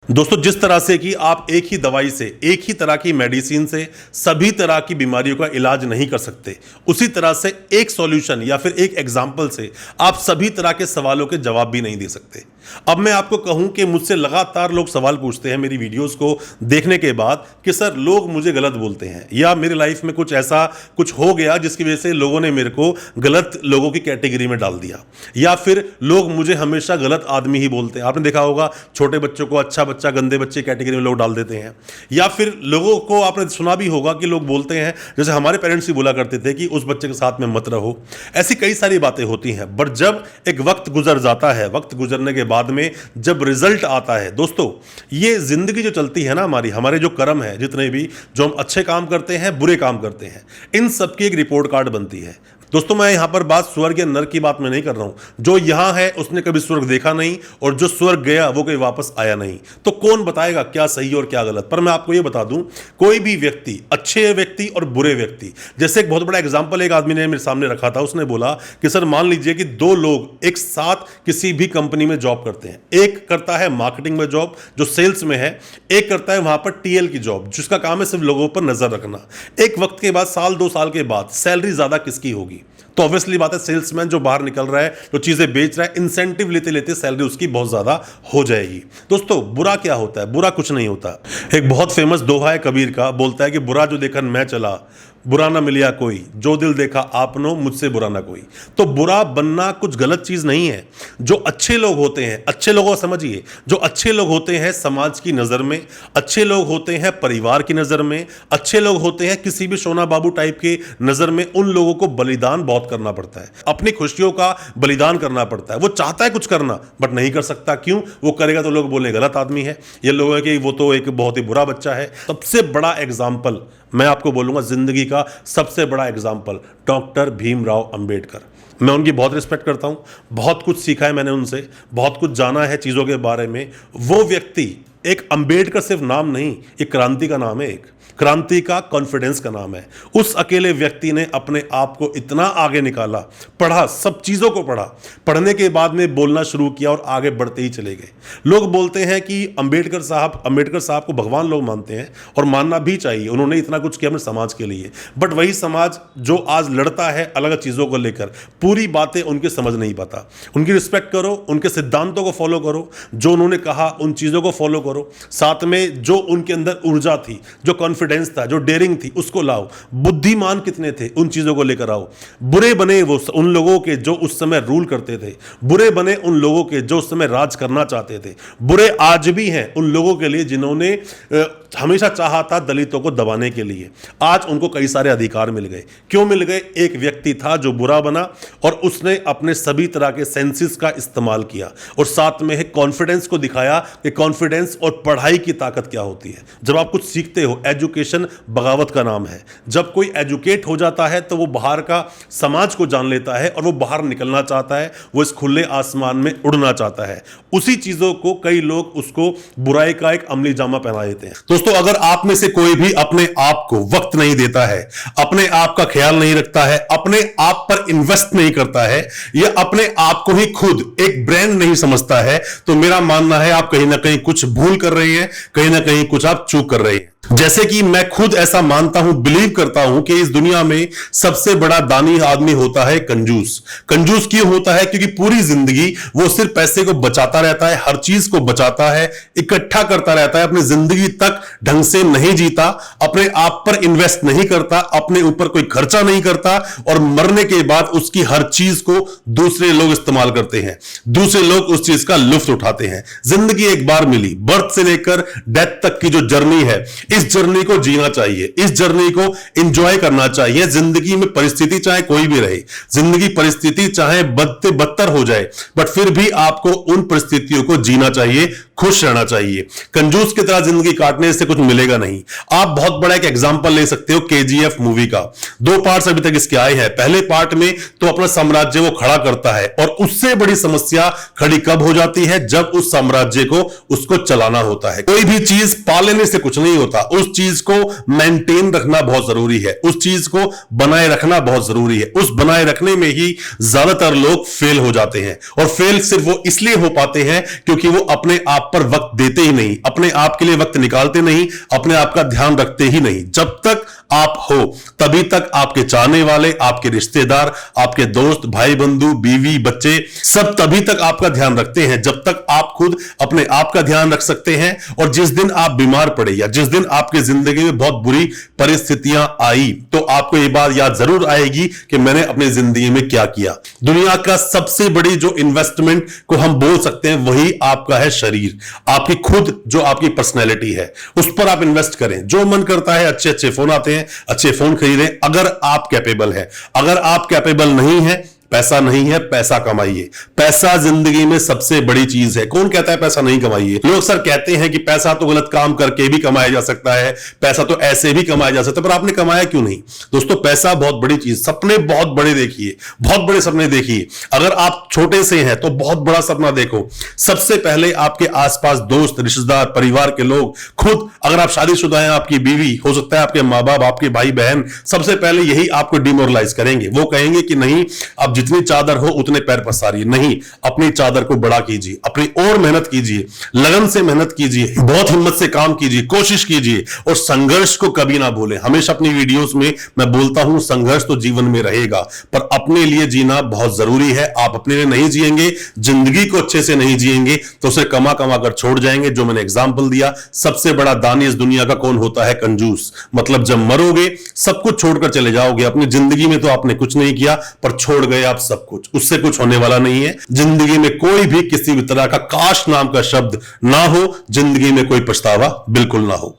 दोस्तों, जिस तरह से कि आप एक ही दवाई से, एक ही तरह की मेडिसिन से सभी तरह की बीमारियों का इलाज नहीं कर सकते, उसी तरह से एक सॉल्यूशन या फिर एक एग्जाम्पल से आप सभी तरह के सवालों के जवाब भी नहीं दे सकते। अब मैं आपको कहूं कि मुझसे लगातार लोग सवाल पूछते हैं मेरी वीडियोस को देखने के बाद कि सर, लोग मुझे गलत बोलते हैं या मेरी लाइफ में कुछ ऐसा कुछ हो गया जिसकी वजह से लोगों ने मेरे को गलत लोगों की कैटेगरी में डाल दिया, या फिर लोग मुझे हमेशा गलत आदमी ही बोलते हैं। आपने देखा होगा छोटे बच्चों को अच्छा बच्चा, गंदे बच्चे कैटेगरी में लोग डाल देते हैं। या फिर लोगों को आपने सुना भी होगा कि लोग बोलते हैं, जैसे हमारे पेरेंट्स ही बोला करते थे कि उस बच्चे के साथ में मत रहो। ऐसी कई सारी बातें होती हैं, बट जब एक वक्त गुजर जाता है, वक्त गुजरने के बाद में जब रिजल्ट आता है, दोस्तों, ये जिंदगी जो चलती है ना हमारे जो कर्म है, जितने भी जो हम अच्छे काम करते हैं, बुरे काम करते हैं, इन सबकी एक रिपोर्ट कार्ड बनती है। दोस्तों, मैं यहां पर बात स्वर्ग या नरक की बात में नहीं कर रहा हूं। जो यहां है उसने कभी स्वर्ग देखा नहीं, और जो स्वर्ग गया वो कभी वापस आया नहीं। तो कौन बताएगा क्या सही और क्या गलत? पर मैं आपको यह बता दूं, कोई भी व्यक्ति, अच्छे व्यक्ति और बुरे व्यक्ति, जैसे एक बहुत बड़ा एग्जांपल एक आदमी ने मेरे सामने रखा था। उसने बोला कि सर, मान लीजिए कि दो लोग एक साथ किसी भी कंपनी में जॉब करते हैं। एक करता है मार्केटिंग में जॉब, जो सेल्स में है, एक करता है वहां पर टीएल की जॉब, जिसका काम है सिर्फ लोगों पर नजर रखना। एक वक्त के बाद, साल 2 साल के बाद सैलरी ज्यादा किसकी होगी? तो ऑब्वियसली बात है, सेल्समैन जो बाहर निकल रहा है, जो चीजें बेच रहा है, इंसेंटिव लेते लेते सैलरी उसकी बहुत ज्यादा हो जाएगी। दोस्तों, बुरा क्या होता है? बुरा कुछ नहीं होता। एक बहुत फेमस दोहा है कबीर का, बोलता है कि बुरा जो देखन मैं चला, बुरा ना मिलिया कोई, जो दिल देखा आपनो, मुझसे बुरा ना कोई। तो बुरा बनना कुछ गलत चीज नहीं है। जो अच्छे लोग होते हैं, अच्छे लोगों को समझिए, जो अच्छे लोग होते हैं समाज की नजर में, अच्छे लोग होते हैं परिवार की नजर में, अच्छे लोग होते हैं किसी भी सोना बाबू टाइप की नजर में, उन लोगों को बलिदान बहुत करना पड़ता है, अपनी खुशियों का बलिदान करना पड़ता है। वो चाहता है कुछ करना बट नहीं कर सकता। क्यों? वो करेगा तो लोग बोले गलत आदमी है, ये लोग है कि वो तो एक बहुत ही बुरा बच्चा है। सबसे बड़ा एग्जाम्पल मैं आपको बोलूंगा, जिंदगी का सबसे बड़ा एग्जाम्पल, डॉक्टर भीमराव अंबेडकर। मैं उनकी बहुत रिस्पेक्ट करता हूं, बहुत कुछ सीखा है मैंने उनसे, बहुत कुछ जाना है चीजों के बारे में। वो व्यक्ति, एक अंबेडकर सिर्फ नाम नहीं, एक क्रांति का नाम है, एक क्रांति का, कॉन्फिडेंस का नाम है। उस अकेले व्यक्ति ने अपने आप को इतना आगे निकाला, पढ़ा, सब चीजों को पढ़ा, पढ़ने के बाद में बोलना शुरू किया और आगे बढ़ते ही चले गए। लोग बोलते हैं कि अंबेडकर साहब को भगवान लोग मानते हैं, और मानना भी चाहिए, उन्होंने इतना कुछ किया अपने समाज के लिए। बट वही समाज जो आज लड़ता है अलग चीजों को लेकर, पूरी बातें उनके समझ नहीं पाता। उनकी रिस्पेक्ट करो, उनके सिद्धांतों को फॉलो करो, जो उन्होंने कहा उन चीजों को फॉलो करो, साथ में जो उनके अंदर ऊर्जा थी, जो कॉन्फिडेंस था, जो डेयरिंग थी, उसको लाओ। बुद्धिमान कितने थे, उन चीजों को लेकर आओ। बुरे बने वो उन लोगों के जो उस समय रूल करते थे, बुरे बने उन लोगों के जो उस समय राज करना चाहते थे, बुरे आज भी हैं उन लोगों के लिए जिन्होंने हमेशा चाहा था दलितों को दबाने के लिए। आज उनको कई सारे अधिकार मिल गए। क्यों मिल गए? एक व्यक्ति था जो बुरा बना और उसने अपने सभी तरह के सेंसेस का इस्तेमाल किया, और साथ में कॉन्फिडेंस को दिखाया कि कॉन्फिडेंस और पढ़ाई की ताकत क्या होती है। जब आप कुछ सीखते हो, एजुकेशन बगावत का नाम है। जब कोई एजुकेट हो जाता है तो वो बाहर का समाज को जान लेता है और वो बाहर निकलना चाहता है, वो इस खुले आसमान में उड़ना चाहता है। उसी चीजों को कई लोग उसको बुराई का एक अमली जामा पहना देते हैं। दोस्तों, अगर आप में से कोई भी अपने आप को वक्त नहीं देता है, अपने आप का ख्याल नहीं रखता है, अपने आप पर इन्वेस्ट नहीं करता है, या अपने आप को ही खुद एक ब्रांड नहीं समझता है, तो मेरा मानना है आप कहीं ना कहीं कुछ भूल कर रहे हैं, कहीं ना कहीं कुछ आप चूक कर रहे हैं। जैसे कि मैं खुद ऐसा मानता हूं, बिलीव करता हूं कि इस दुनिया में सबसे बड़ा दानी आदमी होता है कंजूस। कंजूस क्यों होता है? क्योंकि पूरी जिंदगी वो सिर्फ पैसे को बचाता रहता है, हर चीज को बचाता है, इकट्ठा करता रहता है, अपनी जिंदगी तक ढंग से नहीं जीता, अपने आप पर इन्वेस्ट नहीं करता, अपने ऊपर कोई खर्चा नहीं करता, और मरने के बाद उसकी हर चीज को दूसरे लोग इस्तेमाल करते हैं, दूसरे लोग उस चीज का लुत्फ उठाते हैं। जिंदगी एक बार मिली, बर्थ से लेकर डेथ तक की जो जर्नी है, इस जर्नी को जीना चाहिए, इस जर्नी को एंजॉय करना चाहिए। जिंदगी में परिस्थिति चाहे कोई भी रहे, जिंदगी परिस्थिति चाहे बदतर हो जाए, बट फिर भी आपको उन परिस्थितियों को जीना चाहिए, खुश रहना चाहिए। कंजूस की तरह जिंदगी काटने से कुछ मिलेगा नहीं। आप बहुत बड़ा एक एग्जांपल ले सकते हो केजीएफ मूवी का। 2 पार्ट्स अभी तक इसके आए हैं। पहले पार्ट में तो अपना साम्राज्य वो खड़ा करता है, और उससे बड़ी समस्या खड़ी कब हो जाती है? जब उस साम्राज्य को उसको चलाना होता है। कोई भी चीज पा लेने से कुछ नहीं होता, उस चीज को मेंटेन रखना बहुत जरूरी है, उस चीज को बनाए रखना बहुत जरूरी है। उस बनाए रखने में ही ज्यादातर लोग फेल हो जाते हैं, और फेल सिर्फ वो इसलिए हो पाते हैं क्योंकि वो अपने आप आप पर वक्त देते ही नहीं, अपने आप के लिए वक्त निकालते नहीं, अपने आप का ध्यान रखते ही नहीं। जब तक आप हो तभी तक आपके चाहने वाले, आपके रिश्तेदार, आपके दोस्त, भाई बंधु, बीवी, बच्चे सब तभी तक आपका ध्यान रखते हैं जब तक आप खुद अपने आप का ध्यान रख सकते हैं। और जिस दिन आप बीमार पड़े या जिस दिन आपकी जिंदगी में बहुत बुरी परिस्थितियां आई तो आपको यह बात याद जरूर आएगी कि मैंने अपनी जिंदगी में क्या किया। दुनिया का सबसे बड़ी जो इन्वेस्टमेंट को हम बोल सकते हैं वही आपका है शरीर, आपकी खुद जो आपकी पर्सनैलिटी है उस पर आप इन्वेस्ट करें। जो मन करता है अच्छे अच्छे फोन आते हैं, अच्छे फोन खरीदें अगर आप कैपेबल है। अगर आप कैपेबल नहीं है, पैसा नहीं है, पैसा कमाइए। पैसा जिंदगी में सबसे बड़ी चीज है। कौन कहता है पैसा नहीं कमाइए? लोग सर कहते हैं कि पैसा तो गलत काम करके भी कमाया जा सकता है, पैसा तो ऐसे भी कमाया जा सकता है, पर आपने कमाया क्यों नहीं? दोस्तों पैसा बहुत बड़ी चीज, सपने बहुत बड़े देखिए, बहुत बड़े सपने देखिए। अगर आप छोटे से हैं तो बहुत बड़ा सपना देखो। सबसे पहले आपके आसपास दोस्त, रिश्तेदार, परिवार के लोग, खुद अगर आप शादीशुदा हैं, आपकी बीवी, हो सकता है आपके मां बाप, आपके भाई बहन, सबसे पहले यही आपको डिमोरलाइज करेंगे। वो कहेंगे कि नहीं, अब जितनी चादर हो उतने पैर पसारिए। नहीं, अपनी चादर को बड़ा कीजिए, अपनी और मेहनत कीजिए, लगन से मेहनत कीजिए, बहुत हिम्मत से काम कीजिए, कोशिश कीजिए और संघर्ष को कभी ना भूलें। हमेशा अपनी वीडियोस में मैं बोलता हूं संघर्ष तो जीवन में रहेगा, पर अपने लिए जीना बहुत जरूरी है। आप अपने लिए नहीं जिएंगे, जिंदगी को अच्छे से नहीं जिएंगे तो उसे कमा कमा कर छोड़ जाएंगे। जो मैंने एग्जाम्पल दिया, सबसे बड़ा दानी इस दुनिया का कौन होता है? कंजूस। मतलब जब मरोगे सब कुछ छोड़कर चले जाओगे। अपनी जिंदगी में तो आपने कुछ नहीं किया पर छोड़ गए आप सब कुछ, उससे कुछ होने वाला नहीं है। जिंदगी में कोई भी किसी भी तरह का काश नाम का शब्द ना हो, जिंदगी में कोई पछतावा बिल्कुल ना हो।